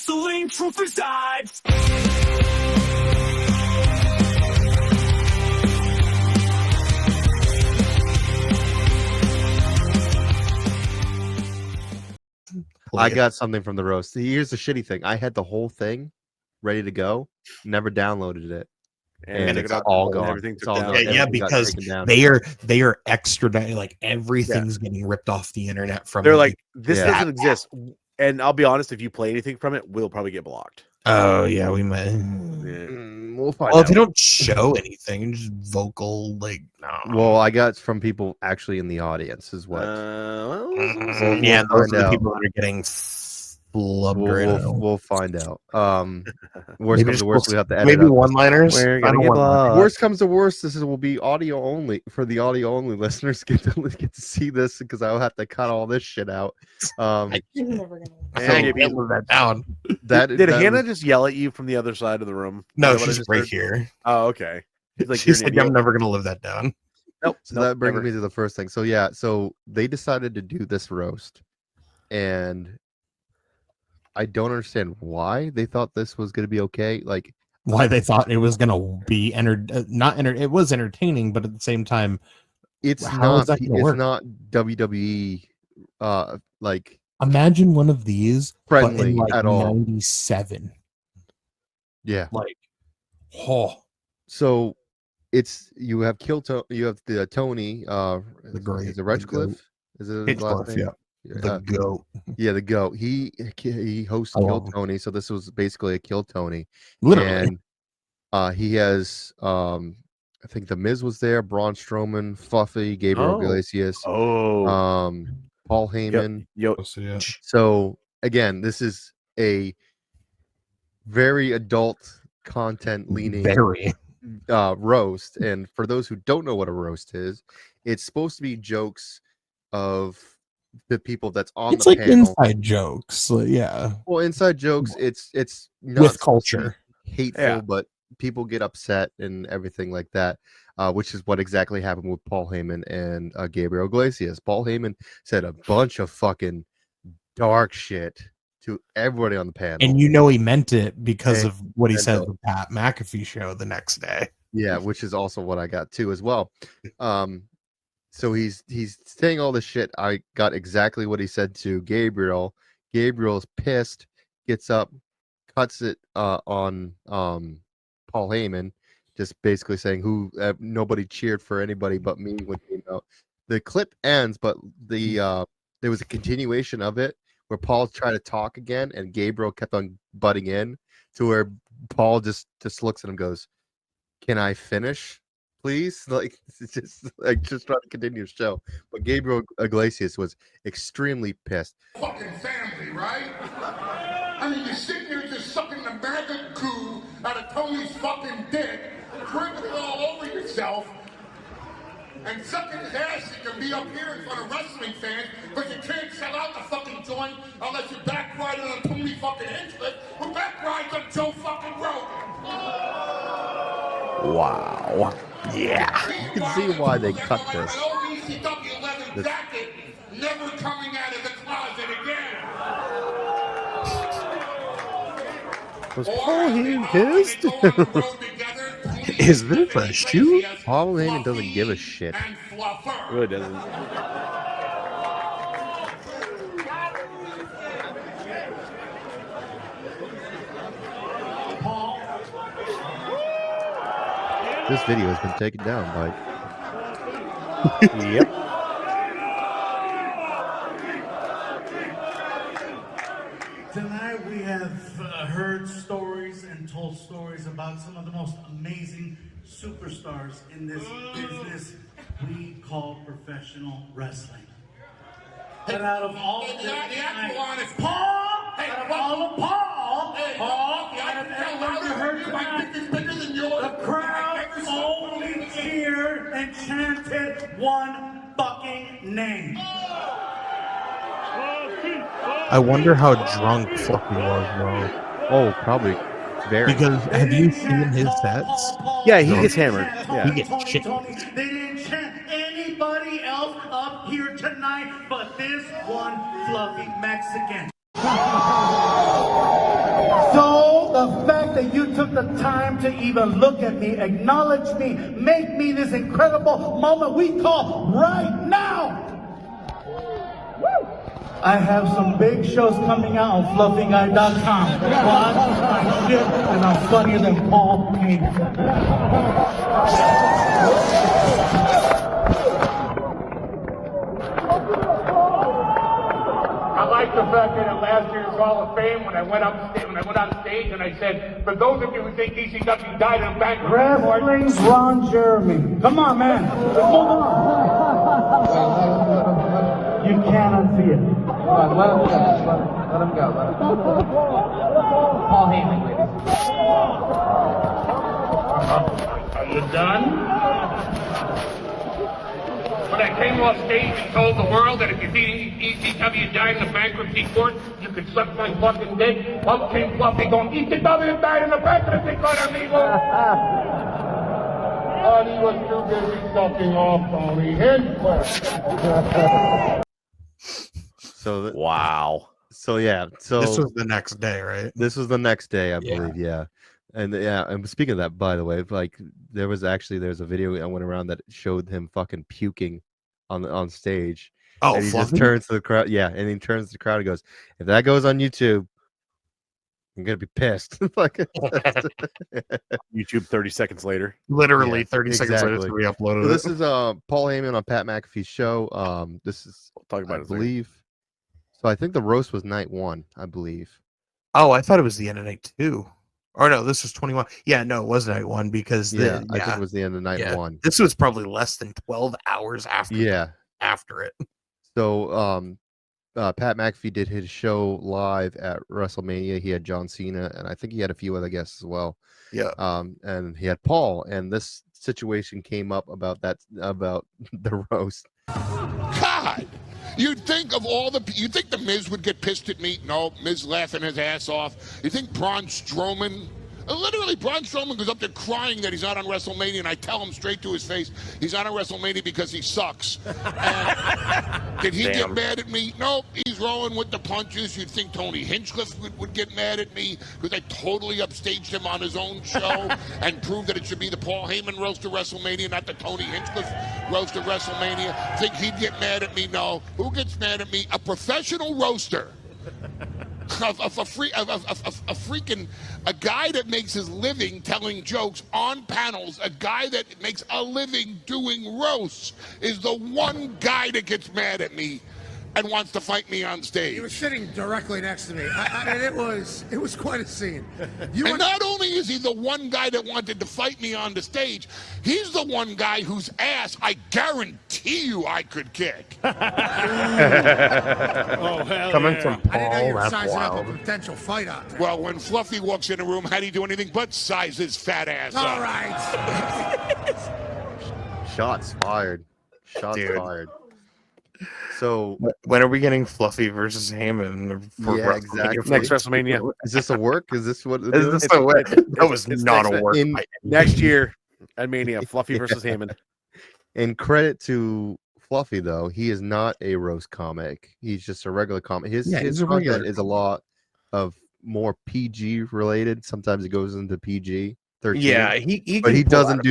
Wrestling truth resides. I got something from the roast. Here's the shitty thing. I had the whole thing ready to go, never downloaded it. And it's all gone. Everything it's all gone. Yeah, because they are extraditing. Like everything's getting ripped off the internet from. They're like, this doesn't exist. And I'll be honest, if you play anything from it, we'll probably get blocked. Oh yeah, we might. We'll find Well, out. if they don't show anything, just vocal like no. Well, I got from people actually in the audience is what. Yeah, those are the people that are getting flubbed. We'll find out. Worst comes to worst, we have to edit. Maybe one-liners. Worst comes to worst, this will be audio only for the audio only listeners. Get to see this because I'll have to cut all this shit out. I can't live that down. Did Hannah just yell at you from the other side of the room? No, she's right here. Oh, okay. Like, she said, "I'm never gonna live that down." Nope. So that brings me to the first thing. So yeah, so they decided to do this roast, and I don't understand why they thought this was going to be okay. Like why they thought it was going to be it was entertaining, but at the same time, it's not WWE. Like imagine one of these friendly in like at all. 97. Yeah. Like, so it's you have you have the Tony. The great. Is it Redcliffe? Is it his last name? Yeah. The goat. Yeah, the goat. He hosts Kill Tony, so this was basically a Kill Tony. Literally. And he has I think the Miz was there, Braun Strowman, Fluffy, Gabriel Iglesias, Paul Heyman. Yep. So again, this is a very adult content leaning roast. And for those who don't know what a roast is, it's supposed to be jokes of the people that's on it's the like panel. Inside jokes. Yeah. Well, inside jokes, it's not with culture. Hateful, but people get upset and everything like that, which is what exactly happened with Paul Heyman and Gabriel Iglesias. Paul Heyman said a bunch of fucking dark shit to everybody on the panel. And you know he meant it because of what he said at the Pat McAfee show the next day. Yeah, which is also what I got too as well. So he's saying all this shit. I got exactly what he said to Gabriel. Gabriel's pissed, gets up, cuts it on Paul Heyman, just basically saying nobody cheered for anybody but me when he came out. The clip ends, but there was a continuation of it where Paul tried to talk again, and Gabriel kept on butting in to where Paul just looks at him and goes, "Can I finish? Please," like it's just trying to continue the show. But Gabriel Iglesias was extremely pissed. Fucking family, right? I mean, you're sitting there just sucking the maggot goo out of Tony's fucking dick, dripping it all over yourself, and sucking his ass. You can be up here in front of wrestling fans, but you can't sell out the fucking joint unless you back ride on Tony fucking Hinchcliffe, who back rides on Joe fucking Rogan. Wow. Yeah. You can see why they cut this. OBCW leather jacket, never coming out of the closet again. Was Paul Heyman pissed? Is this a shoot? Paul Heyman doesn't give a shit. Really doesn't. This video has been taken down by. Yep. Tonight we have heard stories and told stories about some of the most amazing superstars in this business we call professional wrestling. But out of all of them, Paul, out of everyone you heard tonight, the crowd only cheered and chanted one fucking name. I wonder how drunk Fluffy was, bro. Oh, probably very. Because have you seen his sets? Yeah, he gets hammered. Yeah. He gets shit. They didn't chant anybody else up here tonight but this one fluffy Mexican. the time to even look at me, acknowledge me, make me this incredible moment we call right now. I have some big shows coming out on fluffyguy.com. Watch my shit, and I'm funnier than Paul Heyman. I like the fact that at last year's Hall of Fame, when I went on stage and I said, for those of you who think ECW died in a bankruptcy court, Wrestling's Ron Jeremy. Come on, man. Move on. You cannot see it. Let him go. Paul Heyman, ladies. are you done? When I came off stage and told the world that if you think ECW died in the bankruptcy court, you could suck my fucking dick, up came Fluffy going, ECW died in the bankruptcy court, amigo! But he was too busy sucking off Tony Hinchcliffe. Wow. So yeah. So This was the next day, right? This was the next day, I Yeah. believe. Yeah. And speaking of that, by the way, like there's a video I went around that showed him fucking puking on stage. Oh, and he Fluffy? just turns to the crowd. Yeah, and he turns to the crowd and goes, "If that goes on YouTube, I'm gonna be pissed." Like YouTube 30 seconds later. Literally Yeah, 30 seconds later, exactly. we uploaded So it. this is Paul Heyman on Pat McAfee's show. This is We'll talk about I it later. believe. So I think the roast was night 1, I believe. Oh, I thought it was the end of night 2. Or no, this was 21. Yeah, no, it was night 1 because I think it was the end of night yeah. 1. This was probably less than 12 hours after after it. So Pat McAfee did his show live at WrestleMania. He had John Cena, and I think he had a few other guests as well. Yeah. And he had Paul, and this situation came up about the roast. God! You'd think you think the Miz would get pissed at me? No, Miz laughing his ass off. You think Braun Strowman? Literally, Braun Strowman goes up there crying that he's not on WrestleMania, and I tell him straight to his face, he's not on WrestleMania because he sucks. And did he get mad at me? Nope, he's rolling with the punches. You'd think Tony Hinchcliffe would get mad at me because I totally upstaged him on his own show and proved that it should be the Paul Heyman roast of WrestleMania, not the Tony Hinchcliffe roast of WrestleMania. Think he'd get mad at me? No. Who gets mad at me? A professional roaster. A guy that makes his living telling jokes on panels, a guy that makes a living doing roasts is the one guy that gets mad at me and wants to fight me on stage. He was sitting directly next to me. And it was quite a scene. And not only is he the one guy that wanted to fight me on the stage, he's the one guy whose ass I guarantee you I could kick. Oh, hell Coming from I didn't know you Paul, were that's sizing up a wild. potential fight out there. Well, when Fluffy walks in the room, how do you do anything but size his fat ass up? All right. Shots fired. Shots Dude. fired. So When are we getting Fluffy versus Heyman? For Yeah, WrestleMania? exactly. Next WrestleMania. is this a work? Is this what? Is this a way? That was it's not next- a work. in- fight. Next year at Mania, Fluffy versus Heyman. In credit to Fluffy, though, he is not a roast comic. He's just a regular comic. His he's a content regular is a lot of more PG related. Sometimes it goes into PG 13. Yeah, he but can he pull doesn't out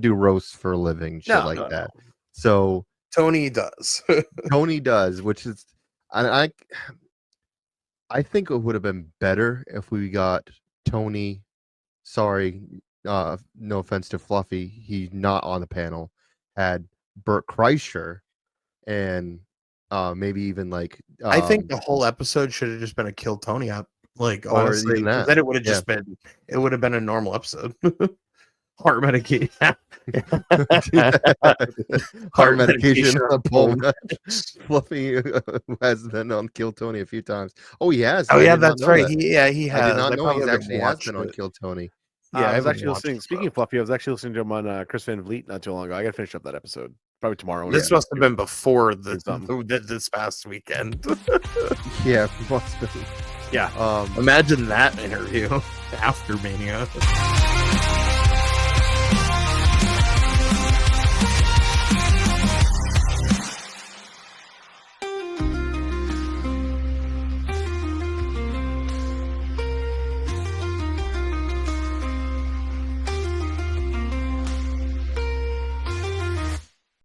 do roasts for a living, shit No, like no, that. no. So Tony does. Tony does, which is, I think it would have been better if we got Tony. Sorry, no offense to Fluffy, he's not on the panel. Had Burt Kreischer and maybe even like I think the whole episode should have just been a kill Tony up. Like Or honestly, even that. then it would have just been a normal episode. Heart medication. heart medication. Boom. Fluffy has been on Kill Tony a few times. Oh, he has. Oh I yeah, did not that's know right. that. He has. I did not know probably he's haven't actually has watched been on it. Kill Tony. Yeah, I I was haven't actually watched listening. it, Speaking of Fluffy, I was actually listening to him on Chris Van Vliet not too long ago. I got to finish up that episode. Probably tomorrow. This must have been before It's this past weekend. Yeah, must be. Yeah. Imagine that interview after Mania.